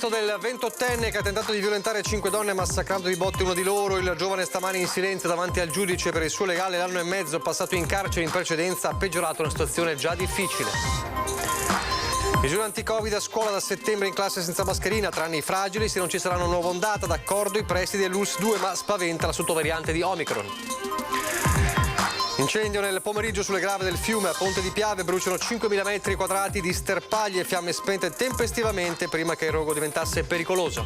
L'arresto del 28enne che ha tentato di violentare 5 donne massacrando di botte una di loro. Il giovane stamani in silenzio davanti al giudice per il suo legale l'anno e mezzo passato in carcere in precedenza ha peggiorato una situazione già difficile. Misure anti-Covid a scuola da settembre in classe senza mascherina, tranne i fragili, se non ci sarà una nuova ondata, d'accordo i presidi dell'ULSS 2, ma spaventa la sottovariante di Omicron. Incendio nel pomeriggio sulle grave del fiume a Ponte di Piave, bruciano 5.000 metri quadrati di sterpaglie e fiamme spente tempestivamente prima che il rogo diventasse pericoloso.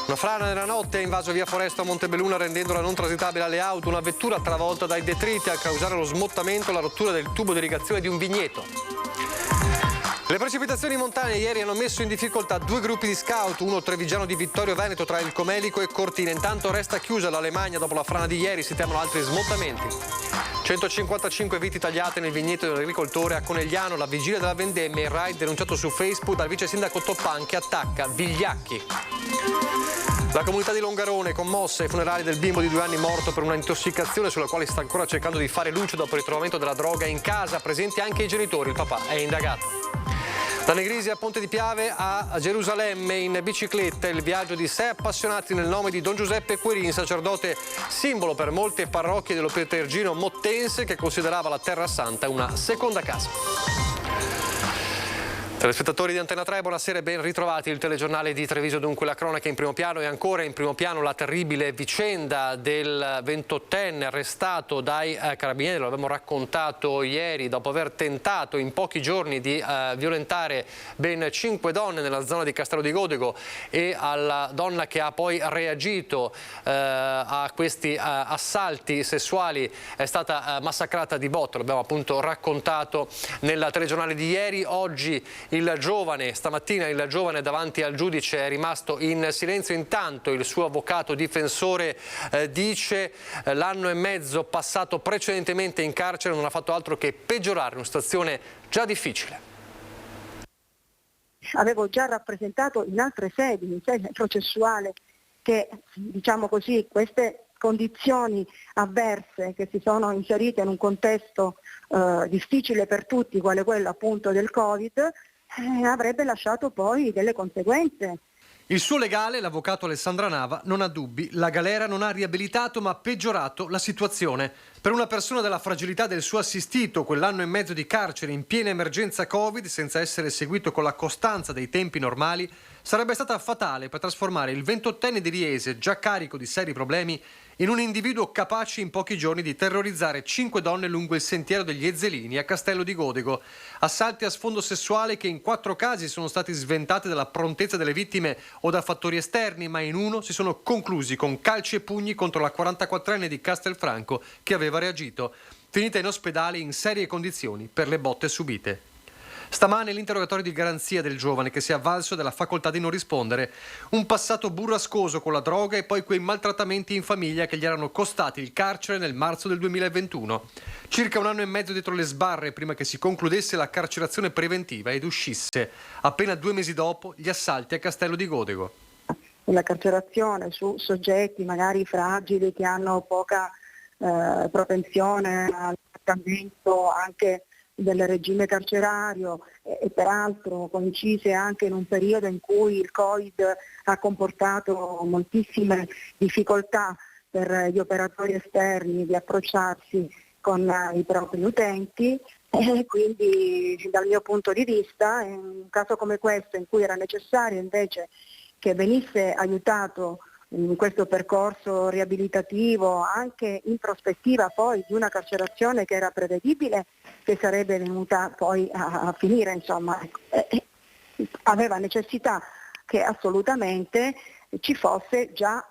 Una frana nella notte ha invaso via Foresta a Montebelluna rendendola non transitabile alle auto, una vettura travolta dai detriti a causare lo smottamento e la rottura del tubo di irrigazione di un vigneto. Le precipitazioni montane ieri hanno messo in difficoltà 2 gruppi di scout, uno trevigiano di Vittorio Veneto tra il Comelico e Cortina. Intanto resta chiusa l'Alemagna dopo la frana di ieri, si temono altri smottamenti. 155 viti tagliate nel vigneto dell'agricoltore a Conegliano, la vigilia della vendemmia, il raid denunciato su Facebook dal vice sindaco Toppan che attacca Vigliacchi. La comunità di Longarone commossa ai funerali del bimbo di 2 anni morto per una intossicazione sulla quale sta ancora cercando di fare luce dopo il ritrovamento della droga in casa, presenti anche i genitori, il papà è indagato. Da Negrisi a Ponte di Piave a Gerusalemme in bicicletta, il viaggio di 6 appassionati nel nome di Don Giuseppe Querin, sacerdote simbolo per molte parrocchie dello Pietergino mottense che considerava la Terra Santa una seconda casa. Telespettatori di Antena 3, buonasera e ben ritrovati. Il telegiornale di Treviso, dunque la cronaca in primo piano e ancora in primo piano la terribile vicenda del 28enne arrestato dai carabinieri, lo abbiamo raccontato ieri, dopo aver tentato in pochi giorni di violentare ben 5 donne nella zona di Castello di Godego, e alla donna che ha poi reagito a questi assalti sessuali è stata massacrata di botte, l'abbiamo appunto raccontato nel telegiornale di ieri. Oggi stamattina il giovane davanti al giudice è rimasto in silenzio. Intanto il suo avvocato difensore dice l'anno e mezzo passato precedentemente in carcere non ha fatto altro che peggiorare una situazione già difficile. Avevo già rappresentato in altre sedi, in sede processuale, che diciamo così queste condizioni avverse che si sono inserite in un contesto difficile per tutti, quale quello appunto del Covid, avrebbe lasciato poi delle conseguenze. Il suo legale, l'avvocato Alessandra Nava, non ha dubbi. La galera non ha riabilitato ma ha peggiorato la situazione. Per una persona della fragilità del suo assistito, quell'anno e mezzo di carcere in piena emergenza Covid, senza essere seguito con la costanza dei tempi normali, sarebbe stata fatale per trasformare il 28enne di Riese, già carico di seri problemi, in un individuo capace in pochi giorni di terrorizzare 5 donne lungo il sentiero degli Ezzelini a Castello di Godego. Assalti a sfondo sessuale che in 4 casi sono stati sventati dalla prontezza delle vittime o da fattori esterni, ma in uno si sono conclusi con calci e pugni contro la 44enne di Castelfranco che aveva reagito, finita in ospedale in serie condizioni per le botte subite. Stamane l'interrogatorio di garanzia del giovane che si è avvalso della facoltà di non rispondere. Un passato burrascoso con la droga e poi quei maltrattamenti in famiglia che gli erano costati il carcere nel marzo del 2021. Circa 1 anno e mezzo dietro le sbarre prima che si concludesse la carcerazione preventiva ed uscisse, appena 2 mesi dopo, gli assalti a Castello di Godego. La carcerazione su soggetti magari fragili che hanno poca propensione al trattamento anche del regime carcerario e peraltro coincise anche in un periodo in cui il Covid ha comportato moltissime difficoltà per gli operatori esterni di approcciarsi con i propri utenti, e quindi dal mio punto di vista in un caso come questo in cui era necessario invece che venisse aiutato in questo percorso riabilitativo, anche in prospettiva poi di una carcerazione che era prevedibile, che sarebbe venuta poi a finire, insomma, aveva necessità che assolutamente ci fosse già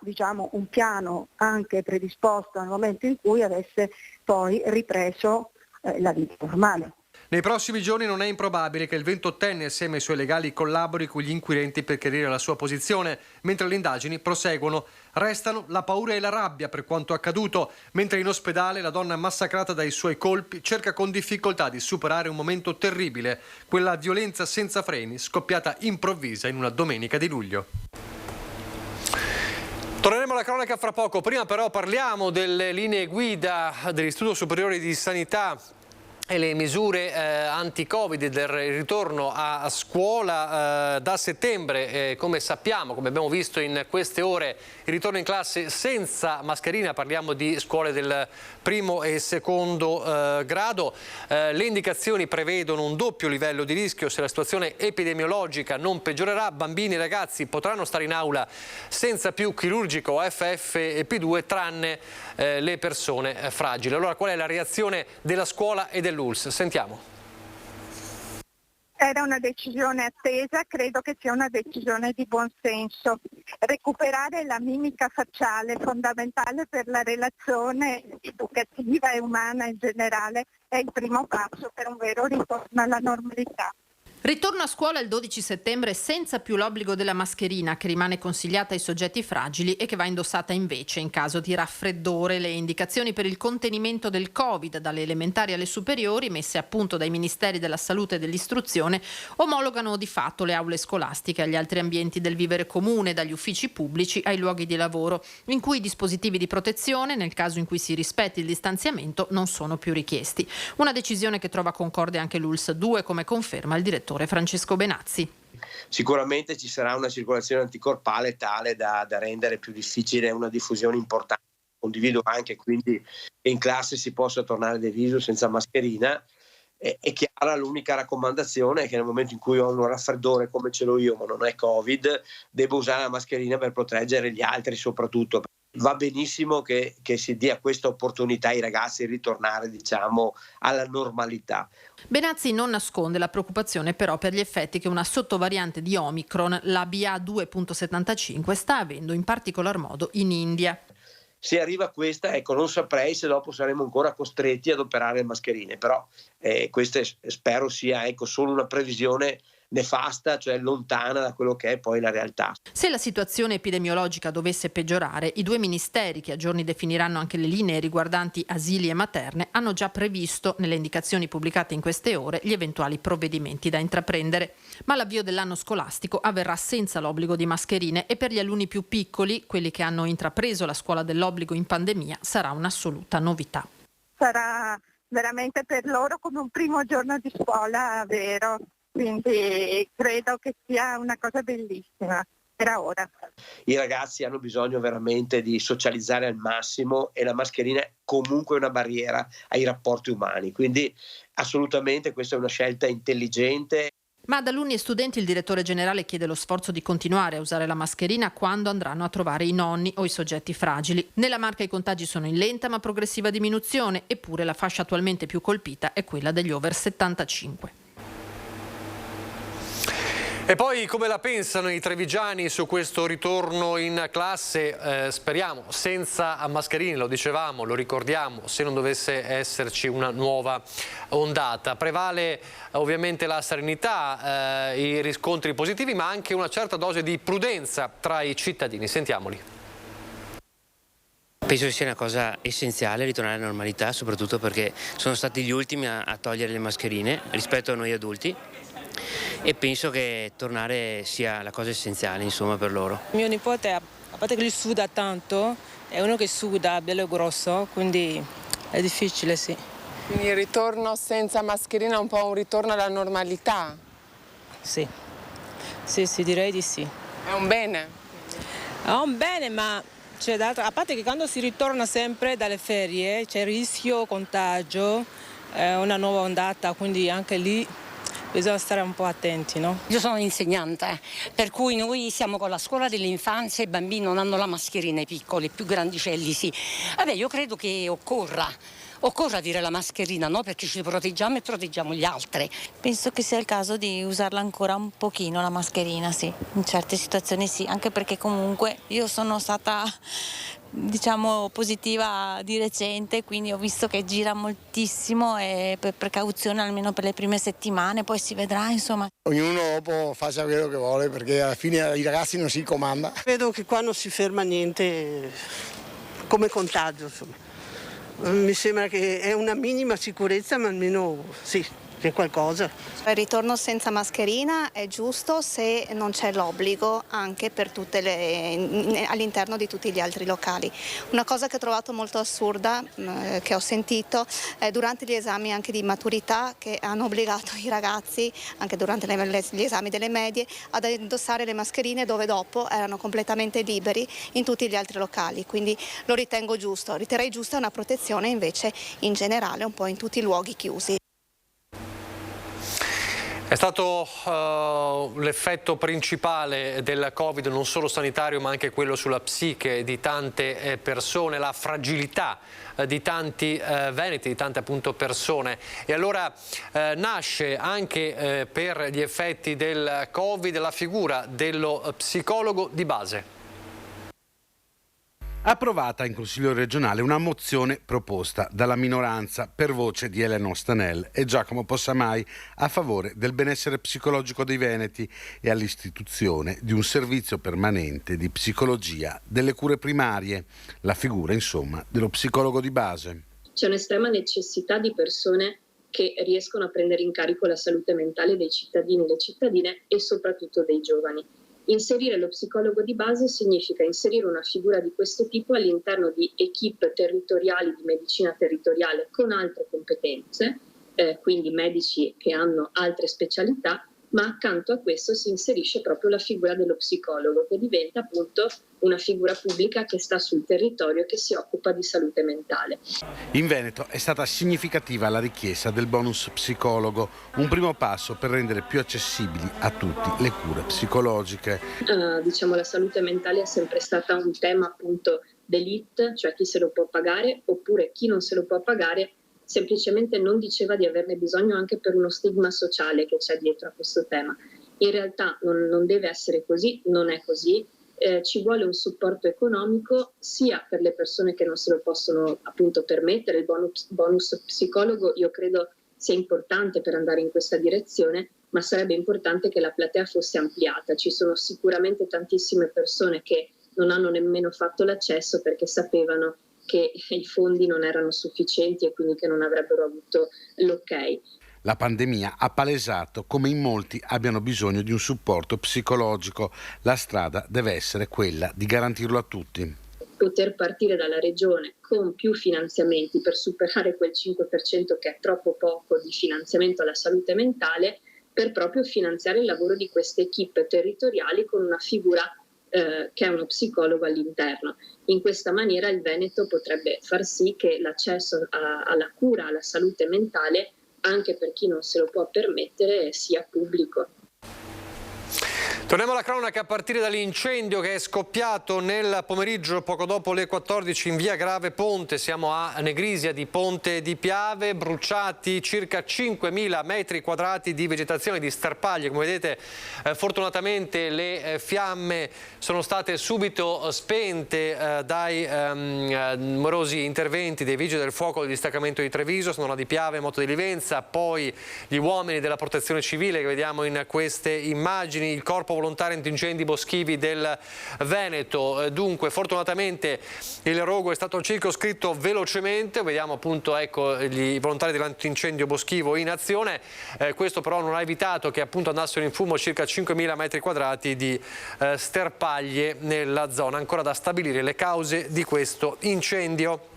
un piano anche predisposto nel momento in cui avesse poi ripreso la vita normale. Nei prossimi giorni non è improbabile che il 28enne assieme ai suoi legali collabori con gli inquirenti per chiarire la sua posizione, mentre le indagini proseguono. Restano la paura e la rabbia per quanto accaduto, mentre in ospedale la donna massacrata dai suoi colpi cerca con difficoltà di superare un momento terribile, quella violenza senza freni scoppiata improvvisa in una domenica di luglio. Torneremo alla cronaca fra poco, prima però parliamo delle linee guida dell'Istituto Superiore di Sanità E le misure anti-Covid del ritorno a scuola da settembre, come sappiamo, come abbiamo visto in queste ore, il ritorno in classe senza mascherina, parliamo di scuole del primo e secondo grado. Le indicazioni prevedono un doppio livello di rischio se la situazione epidemiologica non peggiorerà. Bambini e ragazzi potranno stare in aula senza più chirurgico FFP2 tranne le persone fragili. Allora qual è la reazione della scuola e dell'ULSS? Sentiamo. Era una decisione attesa, credo che sia una decisione di buon senso. Recuperare la mimica facciale, fondamentale per la relazione educativa e umana in generale, è il primo passo per un vero ritorno alla normalità. Ritorno a scuola il 12 settembre senza più l'obbligo della mascherina, che rimane consigliata ai soggetti fragili e che va indossata invece in caso di raffreddore. Le indicazioni per il contenimento del Covid dalle elementari alle superiori, messe a punto dai Ministeri della Salute e dell'Istruzione, omologano di fatto le aule scolastiche agli altri ambienti del vivere comune, dagli uffici pubblici ai luoghi di lavoro, in cui i dispositivi di protezione, nel caso in cui si rispetti il distanziamento, non sono più richiesti. Una decisione che trova concorde anche l'ULSS 2, come conferma il direttore Francesco Benazzi. Sicuramente ci sarà una circolazione anticorpale tale da rendere più difficile una diffusione importante. Condivido anche quindi che in classe si possa tornare de viso senza mascherina. È chiara l'unica raccomandazione è che nel momento in cui ho un raffreddore come ce l'ho io ma non è Covid, devo usare la mascherina per proteggere gli altri soprattutto. Va benissimo che si dia questa opportunità ai ragazzi di ritornare, diciamo, alla normalità. Benazzi non nasconde la preoccupazione però per gli effetti che una sottovariante di Omicron, la BA2.75, sta avendo in particolar modo in India. Se arriva questa, non saprei se dopo saremo ancora costretti ad operare le mascherine, però questa spero sia solo una previsione nefasta, cioè lontana da quello che è poi la realtà. Se la situazione epidemiologica dovesse peggiorare, i due ministeri, che a giorni definiranno anche le linee riguardanti asili e materne, hanno già previsto, nelle indicazioni pubblicate in queste ore, gli eventuali provvedimenti da intraprendere. Ma l'avvio dell'anno scolastico avverrà senza l'obbligo di mascherine e per gli alunni più piccoli, quelli che hanno intrapreso la scuola dell'obbligo in pandemia, sarà un'assoluta novità. Sarà veramente per loro come un primo giorno di scuola vero. Quindi credo che sia una cosa bellissima per ora. I ragazzi hanno bisogno veramente di socializzare al massimo e la mascherina è comunque una barriera ai rapporti umani, quindi assolutamente questa è una scelta intelligente. Ma ad alunni e studenti il direttore generale chiede lo sforzo di continuare a usare la mascherina quando andranno a trovare i nonni o i soggetti fragili. Nella Marca i contagi sono in lenta ma progressiva diminuzione, eppure la fascia attualmente più colpita è quella degli over 75. E poi come la pensano i trevigiani su questo ritorno in classe? Speriamo senza mascherine, lo dicevamo, lo ricordiamo, se non dovesse esserci una nuova ondata. Prevale ovviamente la serenità, i riscontri positivi, ma anche una certa dose di prudenza tra i cittadini. Sentiamoli. Penso che sia una cosa essenziale ritornare alla normalità, soprattutto perché sono stati gli ultimi a togliere le mascherine rispetto a noi adulti. E penso che tornare sia la cosa essenziale, insomma, per loro. Mio nipote, a parte che lui suda tanto, è uno che suda, bello e grosso, quindi è difficile, sì. Quindi il ritorno senza mascherina è un po' un ritorno alla normalità? Sì, direi di sì. È un bene? È un bene, ma c'è a parte che quando si ritorna sempre dalle ferie c'è il rischio contagio, una nuova ondata, quindi anche lì bisogna stare un po' attenti, no? Io sono insegnante, per cui noi siamo con la scuola dell'infanzia, i bambini non hanno la mascherina, i piccoli, i più grandicelli sì. Vabbè, io credo che occorra avere la mascherina, no? Perché ci proteggiamo e proteggiamo gli altri. Penso che sia il caso di usarla ancora un pochino la mascherina, sì, in certe situazioni sì, anche perché comunque io sono stata positiva di recente, quindi ho visto che gira moltissimo e per precauzione almeno per le prime settimane, poi si vedrà, insomma. Ognuno dopo faccia quello che vuole perché alla fine i ragazzi non si comanda. Vedo che qua non si ferma niente come contagio, insomma. Mi sembra che è una minima sicurezza, ma almeno sì, che è qualcosa. Il ritorno senza mascherina è giusto se non c'è l'obbligo anche per all'interno di tutti gli altri locali. Una cosa che ho trovato molto assurda, che ho sentito, durante gli esami anche di maturità, che hanno obbligato i ragazzi, anche durante gli esami delle medie, ad indossare le mascherine dove dopo erano completamente liberi in tutti gli altri locali. Quindi lo ritengo giusto. Riterrei giusta una protezione invece in generale un po' in tutti i luoghi chiusi. È stato l'effetto principale del Covid, non solo sanitario ma anche quello sulla psiche di tante persone, la fragilità di tanti veneti, di tante appunto persone. E allora nasce anche per gli effetti del Covid la figura dello psicologo di base. Approvata in Consiglio regionale una mozione proposta dalla minoranza per voce di Elena Ostanel e Giacomo Possamai a favore del benessere psicologico dei veneti e all'istituzione di un servizio permanente di psicologia delle cure primarie, la figura insomma dello psicologo di base. C'è un'estrema necessità di persone che riescono a prendere in carico la salute mentale dei cittadini e delle cittadine e soprattutto dei giovani. Inserire lo psicologo di base significa inserire una figura di questo tipo all'interno di equip territoriali di medicina territoriale con altre competenze, quindi medici che hanno altre specialità, ma accanto a questo si inserisce proprio la figura dello psicologo, che diventa appunto una figura pubblica che sta sul territorio e che si occupa di salute mentale. In Veneto è stata significativa la richiesta del bonus psicologo, un primo passo per rendere più accessibili a tutti le cure psicologiche. La salute mentale è sempre stata un tema appunto d'élite, cioè chi se lo può pagare, oppure chi non se lo può pagare semplicemente non diceva di averne bisogno anche per uno stigma sociale che c'è dietro a questo tema. In realtà non deve essere così, non è così. Ci vuole un supporto economico sia per le persone che non se lo possono appunto permettere. Il bonus psicologo io credo sia importante per andare in questa direzione, ma sarebbe importante che la platea fosse ampliata. Ci sono sicuramente tantissime persone che non hanno nemmeno fatto l'accesso perché sapevano che i fondi non erano sufficienti e quindi che non avrebbero avuto l'ok. La pandemia ha palesato come in molti abbiano bisogno di un supporto psicologico. La strada deve essere quella di garantirlo a tutti. Poter partire dalla regione con più finanziamenti per superare quel 5% che è troppo poco di finanziamento alla salute mentale, per proprio finanziare il lavoro di queste equip territoriali con una figura che è uno psicologo all'interno. In questa maniera il Veneto potrebbe far sì che l'accesso alla cura, alla salute mentale, anche per chi non se lo può permettere, sia pubblico. Torniamo alla cronaca a partire dall'incendio che è scoppiato nel pomeriggio poco dopo le 14 in via Grave Ponte. Siamo a Negrisia di Ponte di Piave, bruciati circa 5.000 metri quadrati di vegetazione, di sterpaglie. Come vedete fortunatamente le fiamme sono state subito spente dai numerosi interventi dei vigili del fuoco del distaccamento di Treviso, sono di Piave, Moto di Livenza, poi gli uomini della protezione civile che vediamo in queste immagini, il corpo volontari antincendi boschivi del Veneto. Dunque fortunatamente il rogo è stato circoscritto velocemente, vediamo appunto i volontari dell'antincendio boschivo in azione. Questo però non ha evitato che appunto andassero in fumo circa 5.000 metri quadrati di sterpaglie nella zona. Ancora da stabilire le cause di questo incendio.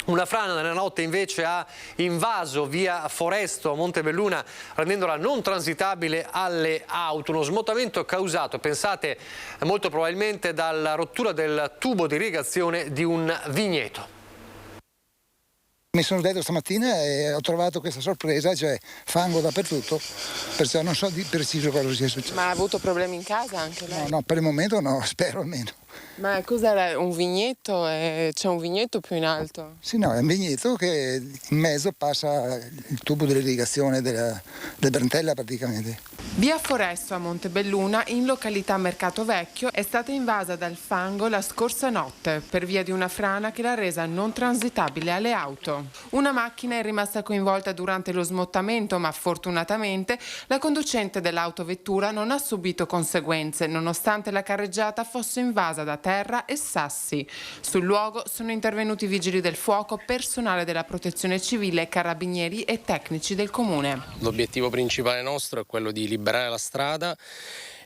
Una frana nella notte invece ha invaso via Foresto a Montebelluna, rendendola non transitabile alle auto. Uno smottamento causato, pensate, molto probabilmente dalla rottura del tubo di irrigazione di un vigneto. Mi sono detto stamattina e ho trovato questa sorpresa, cioè fango dappertutto, perciò non so di preciso cosa sia successo. Ma ha avuto problemi in casa anche lei? No, per il momento no, spero almeno. Ma cos'era? Un vigneto? C'è un vigneto più in alto? Sì, no, è un vigneto che in mezzo passa il tubo dell'irrigazione del Brentella praticamente. Via Foresto a Montebelluna, in località Mercato Vecchio, è stata invasa dal fango la scorsa notte per via di una frana che l'ha resa non transitabile alle auto. Una macchina è rimasta coinvolta durante lo smottamento, ma fortunatamente la conducente dell'autovettura non ha subito conseguenze, nonostante la carreggiata fosse invasa da terra e sassi. Sul luogo sono intervenuti vigili del fuoco, personale della protezione civile, carabinieri e tecnici del comune. L'obiettivo principale nostro è quello di liberare la strada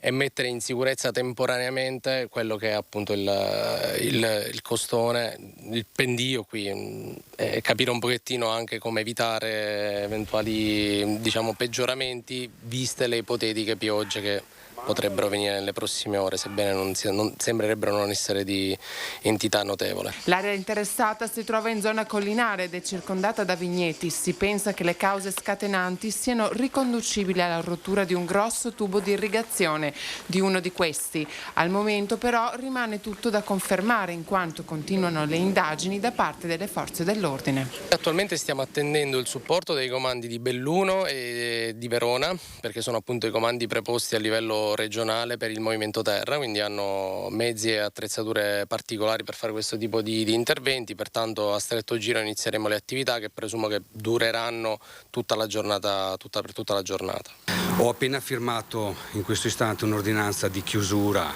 e mettere in sicurezza temporaneamente quello che è appunto il costone, il pendio qui, e capire un pochettino anche come evitare eventuali, diciamo, peggioramenti viste le ipotetiche piogge che potrebbero venire nelle prossime ore, sebbene non sembrerebbero non essere di entità notevole. L'area interessata si trova in zona collinare ed è circondata da vigneti. Si pensa che le cause scatenanti siano riconducibili alla rottura di un grosso tubo di irrigazione di uno di questi. Al momento però rimane tutto da confermare, in quanto continuano le indagini da parte delle forze dell'ordine. Attualmente stiamo attendendo il supporto dei comandi di Belluno e di Verona, perché sono appunto i comandi preposti a livello regionale per il movimento terra, quindi hanno mezzi e attrezzature particolari per fare questo tipo di interventi. Pertanto a stretto giro inizieremo le attività che presumo che dureranno tutta la giornata, per tutta la giornata. Ho appena firmato in questo istante un'ordinanza di chiusura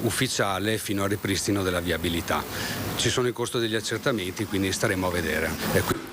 ufficiale fino al ripristino della viabilità. Ci sono in corso degli accertamenti, quindi staremo a vedere.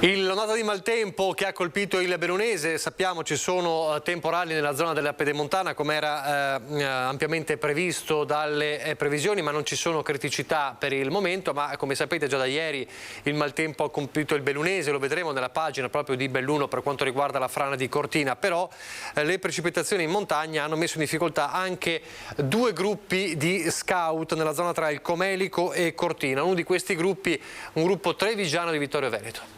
L'ondata di maltempo che ha colpito il Bellunese, sappiamo ci sono temporali nella zona della Pedemontana come era ampiamente previsto dalle previsioni, ma non ci sono criticità per il momento, ma come sapete già da ieri il maltempo ha colpito il Bellunese, lo vedremo nella pagina proprio di Belluno per quanto riguarda la frana di Cortina, però le precipitazioni in montagna hanno messo in difficoltà anche due gruppi di scout nella zona tra il Comelico e Cortina, uno di questi gruppi, un gruppo trevigiano di Vittorio Veneto.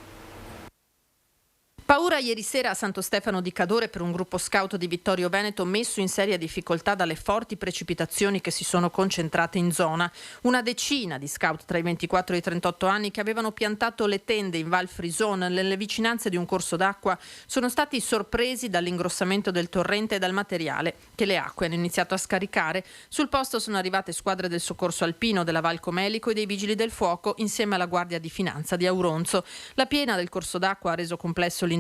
Paura ieri sera a Santo Stefano di Cadore per un gruppo scout di Vittorio Veneto messo in seria difficoltà dalle forti precipitazioni che si sono concentrate in zona. Una decina di scout tra i 24 e i 38 anni che avevano piantato le tende in Val Frison nelle vicinanze di un corso d'acqua sono stati sorpresi dall'ingrossamento del torrente e dal materiale che le acque hanno iniziato a scaricare. Sul posto sono arrivate squadre del soccorso alpino della Val Comelico e dei vigili del fuoco insieme alla Guardia di Finanza di Auronzo. La piena del corso d'acqua ha reso complesso l'intervento,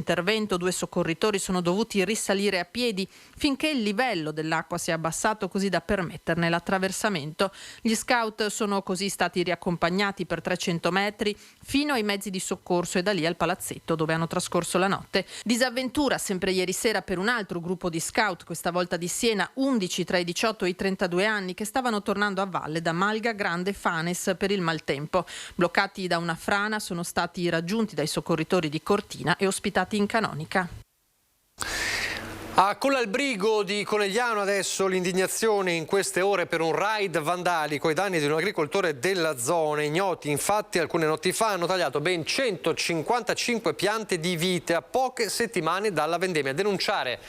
due soccorritori sono dovuti risalire a piedi finché il livello dell'acqua si è abbassato così da permetterne l'attraversamento. Gli scout sono così stati riaccompagnati per 300 metri fino ai mezzi di soccorso e da lì al palazzetto dove hanno trascorso la notte. Disavventura sempre ieri sera per un altro gruppo di scout, questa volta di Siena, 11 tra i 18 e i 32 anni che stavano tornando a valle da Malga Grande Fanes per il maltempo. Bloccati da una frana sono stati raggiunti dai soccorritori di Cortina e ospitati in canonica. A Collalbrigo di Conegliano adesso l'indignazione in queste ore per un raid vandalico ai danni di un agricoltore della zona. Ignoti infatti alcune notti fa hanno tagliato ben 155 piante di vite a poche settimane dalla vendemmia. A denunciare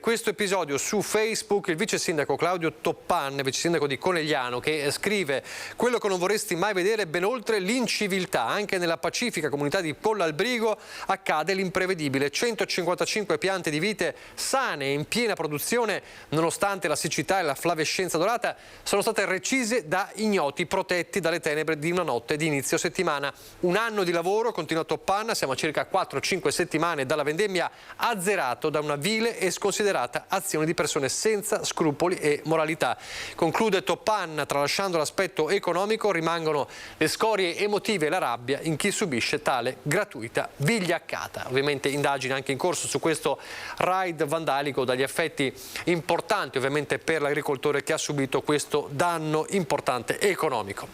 questo episodio su Facebook il vice sindaco Claudio Toppan, vice sindaco di Conegliano, che scrive: quello che non vorresti mai vedere ben oltre l'inciviltà. Anche nella pacifica comunità di Collalbrigo accade l'imprevedibile. 155 piante di vite sane in piena produzione, nonostante la siccità e la flavescenza dorata, sono state recise da ignoti protetti dalle tenebre di una notte di inizio settimana. Un anno di lavoro, continua Toppan, siamo a circa 4-5 settimane dalla vendemmia, azzerato da una vile e sconsiderata azione di persone senza scrupoli e moralità. Conclude Toppan, tralasciando l'aspetto economico, rimangono le scorie emotive e la rabbia in chi subisce tale gratuita vigliaccata. Ovviamente indagine anche in corso su questo raid vandalico dagli effetti importanti ovviamente per l'agricoltore che ha subito questo danno importante economico.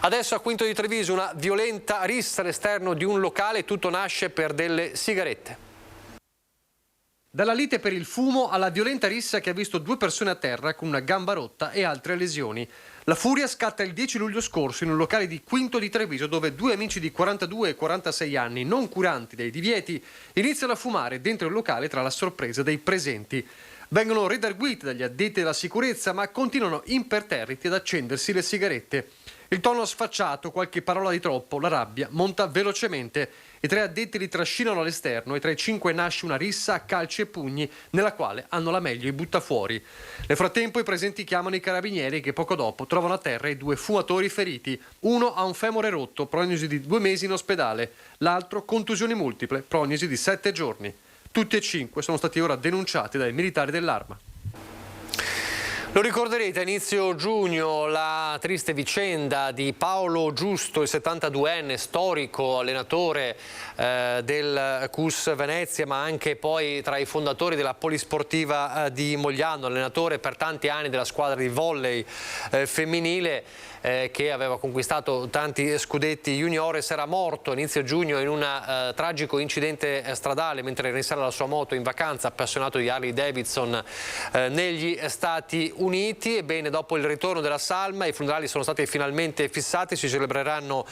Adesso a Quinto di Treviso una violenta rissa all'esterno di un locale, tutto nasce per delle sigarette. Dalla lite per il fumo alla violenta rissa che ha visto due persone a terra con una gamba rotta e altre lesioni. La furia scatta il 10 luglio scorso in un locale di Quinto di Treviso dove due amici di 42 e 46 anni, non curanti dei divieti, iniziano a fumare dentro il locale tra la sorpresa dei presenti. Vengono redarguiti dagli addetti alla sicurezza ma continuano imperterriti ad accendersi le sigarette. Il tono sfacciato, qualche parola di troppo, la rabbia monta velocemente. I tre addetti li trascinano all'esterno e tra i cinque nasce una rissa a calci e pugni nella quale hanno la meglio i buttafuori. Nel frattempo i presenti chiamano i carabinieri che poco dopo trovano a terra i due fumatori feriti. Uno ha un femore rotto, prognosi di 2 mesi in ospedale. L'altro contusioni multiple, prognosi di 7 giorni. Tutti e 5 sono stati ora denunciati dai militari dell'Arma. Lo ricorderete, a inizio giugno la triste vicenda di Paolo Giusto, il 72enne storico allenatore del CUS Venezia, ma anche poi tra i fondatori della Polisportiva di Mogliano, allenatore per tanti anni della squadra di volley femminile che aveva conquistato tanti scudetti juniores. Era morto a inizio giugno in un tragico incidente stradale mentre era in sella alla sua moto in vacanza, appassionato di Harley Davidson negli Stati Uniti. Ebbene, dopo il ritorno della salma, i funerali sono stati finalmente fissati, si celebreranno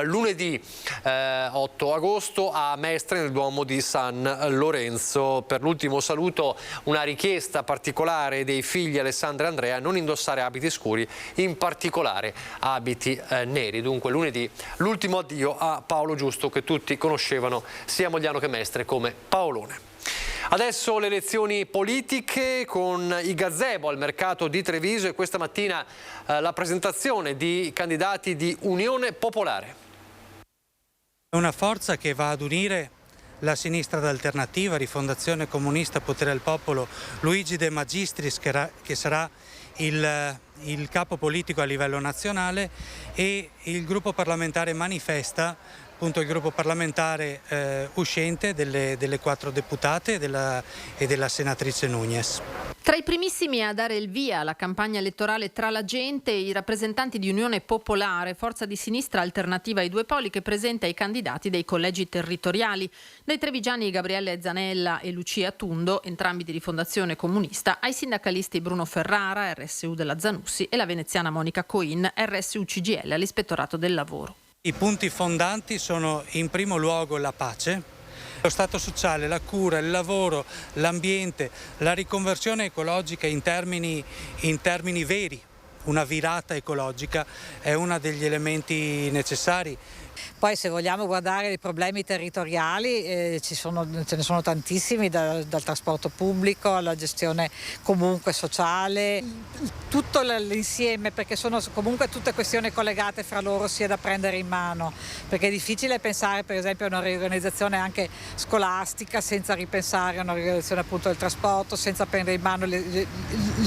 lunedì 8 agosto a Mestre nel Duomo di San Lorenzo. Per l'ultimo saluto una richiesta particolare dei figli Alessandra e Andrea: non indossare abiti scuri, in particolare abiti neri. Dunque lunedì l'ultimo addio a Paolo Giusto, che tutti conoscevano sia a Mogliano che Mestre come Paolone. Adesso le elezioni politiche con i gazebo al mercato di Treviso e questa mattina la presentazione di candidati di Unione Popolare. È una forza che va ad unire la sinistra d'alternativa, Rifondazione Comunista, Potere al Popolo, Luigi De Magistris che sarà il capo politico a livello nazionale, e il gruppo parlamentare Manifesta, appunto il gruppo parlamentare uscente delle 4 deputate e della senatrice Núñez. Tra i primissimi a dare il via alla campagna elettorale Tra la gente, i rappresentanti di Unione Popolare, forza di sinistra alternativa ai due poli, che presenta i candidati dei collegi territoriali, dai trevigiani Gabriele Zanella e Lucia Tundo, entrambi di Rifondazione Comunista, ai sindacalisti Bruno Ferrara, RSU della Zanussi, e la veneziana Monica Coin, RSU CGIL all'Ispettorato del Lavoro. I punti fondanti sono in primo luogo la pace, lo stato sociale, la cura, il lavoro, l'ambiente, la riconversione ecologica in termini veri. Una virata ecologica è uno degli elementi necessari. Poi, se vogliamo guardare i problemi territoriali, ce ne sono tantissimi, dal trasporto pubblico alla gestione comunque sociale, tutto l'insieme, perché sono comunque tutte questioni collegate fra loro, sia da prendere in mano, perché è difficile pensare per esempio a una riorganizzazione anche scolastica senza ripensare a una riorganizzazione appunto del trasporto, senza prendere in mano le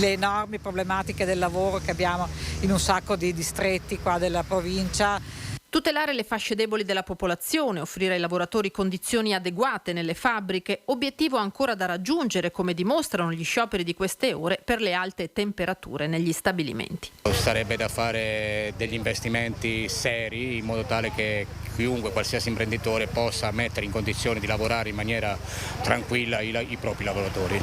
enormi problematiche del lavoro che abbiamo in un sacco di distretti qua della provincia. Tutelare le fasce deboli della popolazione, offrire ai lavoratori condizioni adeguate nelle fabbriche, obiettivo ancora da raggiungere, come dimostrano gli scioperi di queste ore, per le alte temperature negli stabilimenti. Sarebbe da fare degli investimenti seri in modo tale che chiunque, qualsiasi imprenditore, possa mettere in condizioni di lavorare in maniera tranquilla i propri lavoratori.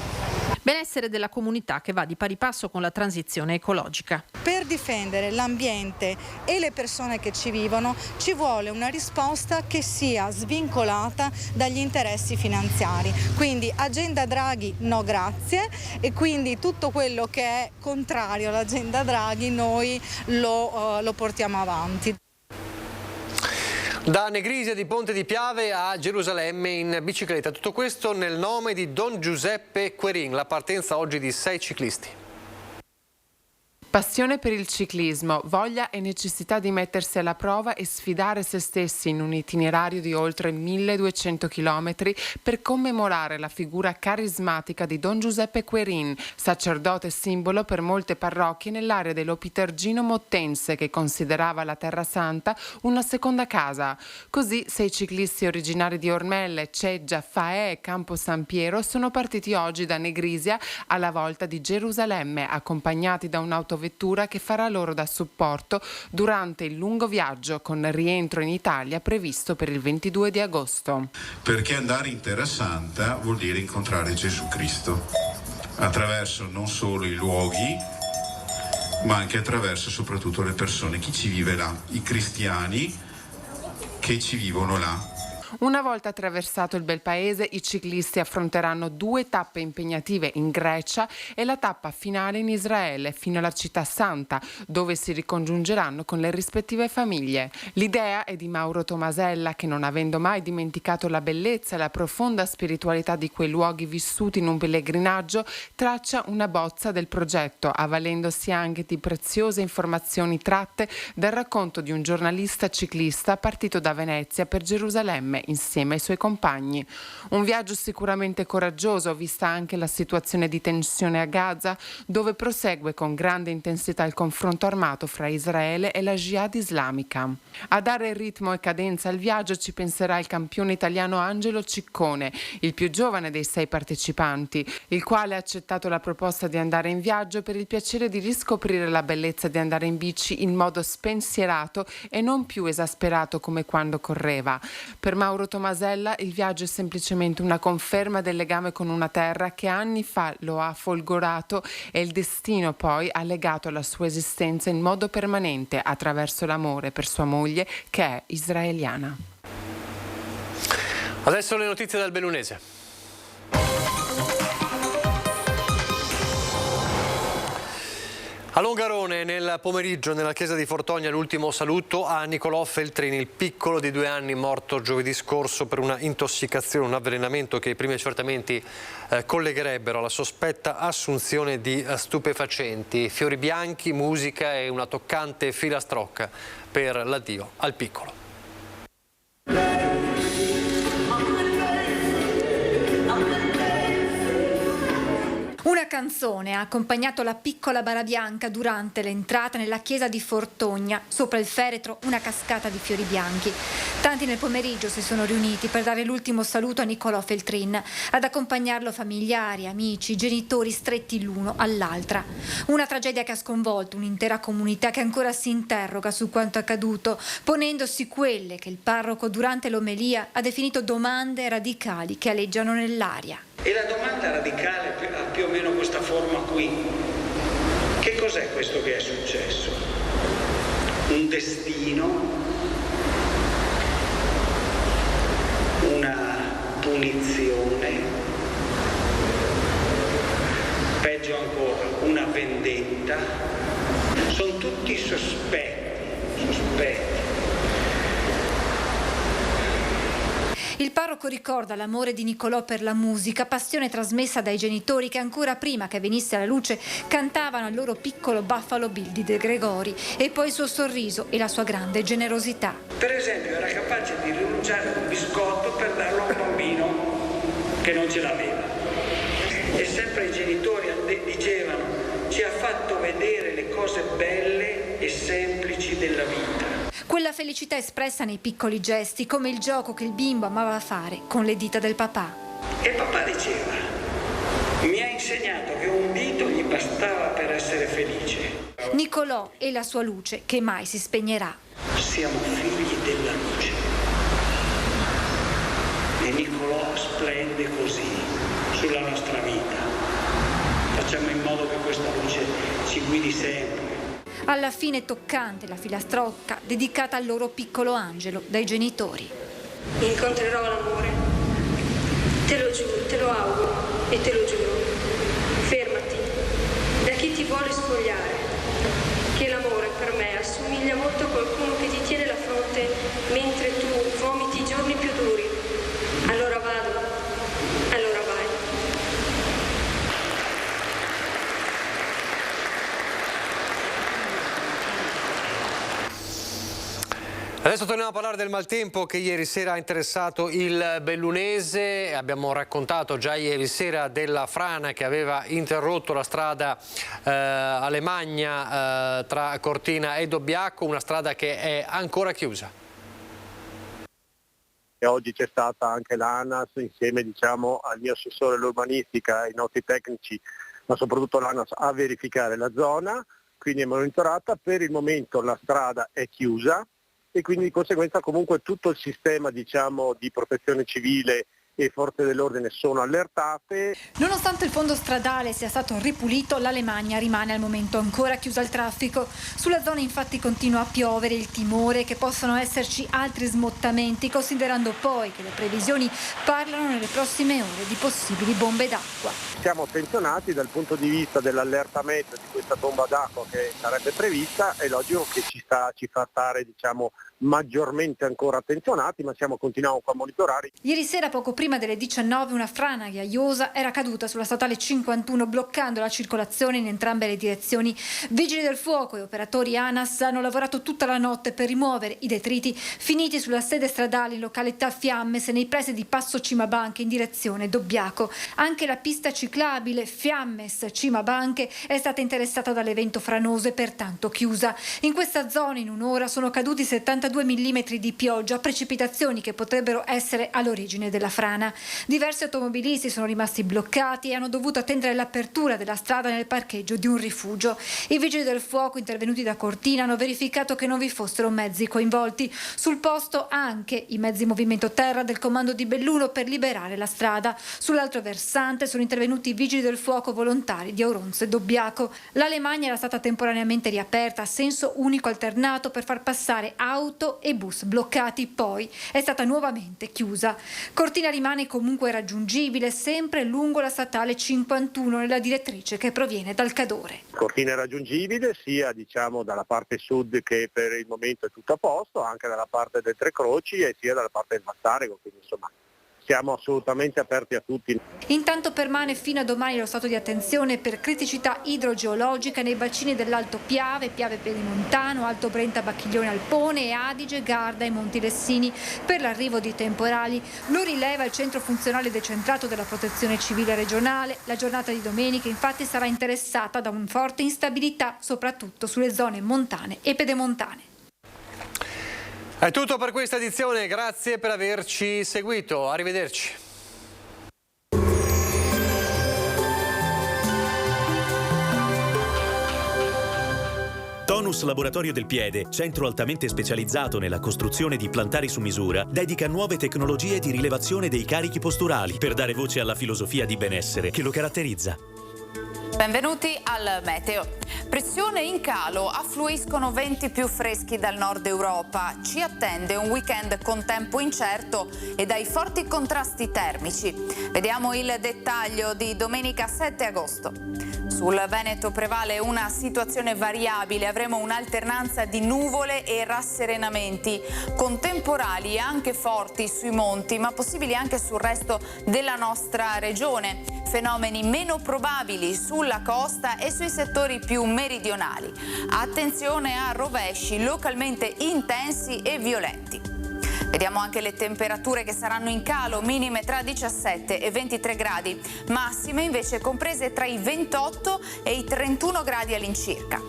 Benessere della comunità che va di pari passo con la transizione ecologica. Per difendere l'ambiente e le persone che ci vivono ci vuole una risposta che sia svincolata dagli interessi finanziari. Quindi agenda Draghi no grazie, e quindi tutto quello che è contrario all'agenda Draghi noi lo portiamo avanti. Da Negrisia di Ponte di Piave a Gerusalemme in bicicletta. Tutto questo nel nome di Don Giuseppe Querin. La partenza oggi di 6 ciclisti. Passione per il ciclismo, voglia e necessità di mettersi alla prova e sfidare se stessi in un itinerario di oltre 1200 km per commemorare la figura carismatica di Don Giuseppe Querin, sacerdote simbolo per molte parrocchie nell'area dell'Opitergino Mottense, che considerava la Terra Santa una seconda casa. Così 6 ciclisti originari di Ormelle, Ceggia, Faè e Campo San Piero sono partiti oggi da Negrisia alla volta di Gerusalemme, accompagnati da un'autovettura che farà loro da supporto durante il lungo viaggio, con rientro in Italia previsto per il 22 di agosto. Perché andare in Terra Santa vuol dire incontrare Gesù Cristo attraverso non solo i luoghi, ma anche attraverso soprattutto le persone, chi ci vive là, i cristiani che ci vivono là. Una volta attraversato il bel paese, i ciclisti affronteranno 2 tappe impegnative in Grecia e la tappa finale in Israele, fino alla Città Santa, dove si ricongiungeranno con le rispettive famiglie. L'idea è di Mauro Tomasella, che, non avendo mai dimenticato la bellezza e la profonda spiritualità di quei luoghi vissuti in un pellegrinaggio, traccia una bozza del progetto, avvalendosi anche di preziose informazioni tratte dal racconto di un giornalista ciclista partito da Venezia per Gerusalemme insieme ai suoi compagni. Un viaggio sicuramente coraggioso, vista anche la situazione di tensione a Gaza, dove prosegue con grande intensità il confronto armato fra Israele e la Jihad islamica. A dare ritmo e cadenza al viaggio ci penserà il campione italiano Angelo Ciccone, il più giovane dei 6 partecipanti, il quale ha accettato la proposta di andare in viaggio per il piacere di riscoprire la bellezza di andare in bici in modo spensierato e non più esasperato come quando correva. Per Mauro Tomasella il viaggio è semplicemente una conferma del legame con una terra che anni fa lo ha folgorato e il destino poi ha legato la sua esistenza in modo permanente attraverso l'amore per sua moglie che è israeliana. Adesso le notizie dal Bellunese. A Longarone nel pomeriggio nella chiesa di Fortogna l'ultimo saluto a Nicolò Feltrini, il piccolo di 2 anni morto giovedì scorso per una intossicazione, un avvelenamento che i primi accertamenti collegherebbero alla sospetta assunzione di stupefacenti. Fiori bianchi, musica e una toccante filastrocca per l'addio al piccolo. Una canzone ha accompagnato la piccola bara bianca durante l'entrata nella chiesa di Fortogna. Sopra il feretro una cascata di fiori bianchi. Tanti nel pomeriggio si sono riuniti per dare l'ultimo saluto a Nicolò Feltrin. Ad accompagnarlo familiari, amici, genitori stretti l'uno all'altra. Una tragedia che ha sconvolto un'intera comunità che ancora si interroga su quanto accaduto, ponendosi quelle che il parroco durante l'omelia ha definito domande radicali che aleggiano nell'aria. E la domanda radicale ha più o meno questa forma qui. Che cos'è questo che è successo? Un destino? Una punizione? Peggio ancora, una vendetta? Sono tutti sospetti. Il parroco ricorda l'amore di Nicolò per la musica, passione trasmessa dai genitori che ancora prima che venisse alla luce cantavano al loro piccolo Buffalo Bill di De Gregori, e poi il suo sorriso e la sua grande generosità. Per esempio era capace di rinunciare a un biscotto per darlo a un bambino che non ce l'aveva. E sempre i genitori dicevano: ci ha fatto vedere le cose belle e semplici della vita. Quella felicità espressa nei piccoli gesti, come il gioco che il bimbo amava fare con le dita del papà. E papà diceva: mi ha insegnato che un dito gli bastava per essere felice. Nicolò e la sua luce che mai si spegnerà. Siamo figli della luce. E Nicolò splende così sulla nostra vita. Facciamo in modo che questa luce ci guidi sempre. Alla fine toccante la filastrocca dedicata al loro piccolo Angelo dai genitori. Incontrerò l'amore, te lo giuro, te lo auguro e te lo giuro. Fermati, da chi ti vuole spogliare, che l'amore per me assomiglia molto a qualcuno che ti tiene la fronte mentre tu vomiti i giorni più duri. Allora vado, allora vai. Adesso torniamo a parlare del maltempo che ieri sera ha interessato il Bellunese. Abbiamo raccontato già ieri sera della frana che aveva interrotto la strada Alemagna tra Cortina e Dobbiaco, una strada che è ancora chiusa. E oggi c'è stata anche l'ANAS insieme al mio assessore all'urbanistica, ai nostri tecnici, ma soprattutto l'ANAS a verificare la zona, quindi è monitorata. Per il momento la strada è chiusa e quindi di conseguenza comunque tutto il sistema di protezione civile e forze dell'ordine sono allertate. Nonostante il fondo stradale sia stato ripulito, l'Alemagna rimane al momento ancora chiusa al traffico. Sulla zona infatti continua a piovere, il timore che possano esserci altri smottamenti, considerando poi che le previsioni parlano nelle prossime ore di possibili bombe d'acqua. Siamo attenzionati dal punto di vista dell'allertamento di questa bomba d'acqua che sarebbe prevista, è logico che ci fa stare maggiormente ancora attenzionati, ma continuiamo a monitorare. Ieri sera, poco prima delle 19, una frana ghiaiosa era caduta sulla statale 51, bloccando la circolazione in entrambe le direzioni. Vigili del fuoco e operatori ANAS hanno lavorato tutta la notte per rimuovere i detriti finiti sulla sede stradale in località Fiammes nei pressi di Passo Cimabanche in direzione Dobbiaco. Anche la pista ciclabile Fiammes-Cimabanche è stata interessata dall'evento franoso e pertanto chiusa. In questa zona in un'ora sono caduti 72 mm di pioggia, precipitazioni che potrebbero essere all'origine della frana. Diversi automobilisti sono rimasti bloccati e hanno dovuto attendere l'apertura della strada nel parcheggio di un rifugio. I vigili del fuoco intervenuti da Cortina hanno verificato che non vi fossero mezzi coinvolti. Sul posto anche i mezzi movimento terra del comando di Belluno per liberare la strada. Sull'altro versante sono intervenuti i vigili del fuoco volontari di Auronzo e Dobbiaco. La Lemagna era stata temporaneamente riaperta a senso unico alternato per far passare auto e bus bloccati, poi è stata nuovamente chiusa. Cortina rimane comunque raggiungibile sempre lungo la statale 51 nella direttrice che proviene dal Cadore. Cortina è raggiungibile sia dalla parte sud, che per il momento è tutto a posto, anche dalla parte del Tre Croci e sia dalla parte del Massarico, quindi insomma siamo assolutamente aperti a tutti. Intanto permane fino a domani lo stato di attenzione per criticità idrogeologica nei bacini dell'Alto Piave, Piave Pedemontano, Alto Brenta, Bacchiglione Alpone e Adige, Garda e Monti Lessini per l'arrivo di temporali. Lo rileva il centro funzionale decentrato della Protezione Civile regionale. La giornata di domenica infatti sarà interessata da una forte instabilità, soprattutto sulle zone montane e pedemontane. È tutto per questa edizione, grazie per averci seguito, arrivederci. Tonus Laboratorio del Piede, centro altamente specializzato nella costruzione di plantari su misura, dedica nuove tecnologie di rilevazione dei carichi posturali per dare voce alla filosofia di benessere che lo caratterizza. Benvenuti al meteo. Pressione in calo, affluiscono venti più freschi dal nord Europa. Ci attende un weekend con tempo incerto e dai forti contrasti termici. Vediamo il dettaglio di domenica 7 agosto. Sul Veneto prevale una situazione variabile, avremo un'alternanza di nuvole e rasserenamenti, con temporali anche forti sui monti, ma possibili anche sul resto della nostra regione. Fenomeni meno probabili sulla costa e sui settori più meridionali. Attenzione a rovesci localmente intensi e violenti. Vediamo anche le temperature che saranno in calo, minime tra 17 e 23 gradi, massime invece comprese tra i 28 e i 31 gradi all'incirca.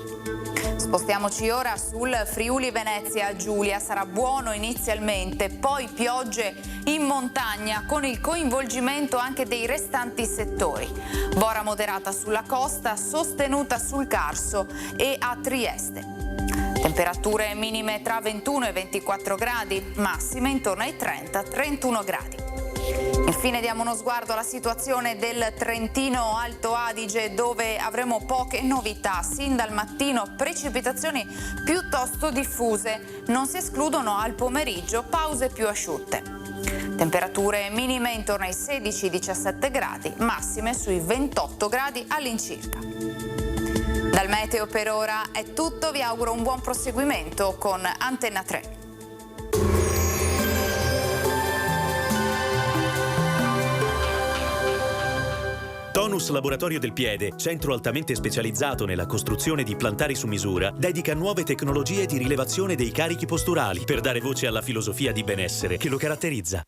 Spostiamoci ora sul Friuli Venezia Giulia, sarà buono inizialmente, poi piogge in montagna con il coinvolgimento anche dei restanti settori. Bora moderata sulla costa, sostenuta sul Carso e a Trieste. Temperature minime tra 21 e 24 gradi, massime intorno ai 30-31 gradi. Infine diamo uno sguardo alla situazione del Trentino Alto Adige, dove avremo poche novità. Sin dal mattino precipitazioni piuttosto diffuse, non si escludono al pomeriggio pause più asciutte. Temperature minime intorno ai 16-17 gradi, massime sui 28 gradi all'incirca. Dal meteo per ora è tutto, vi auguro un buon proseguimento con Antenna 3. Tonus Laboratorio del Piede, centro altamente specializzato nella costruzione di plantari su misura, dedica nuove tecnologie di rilevazione dei carichi posturali per dare voce alla filosofia di benessere che lo caratterizza.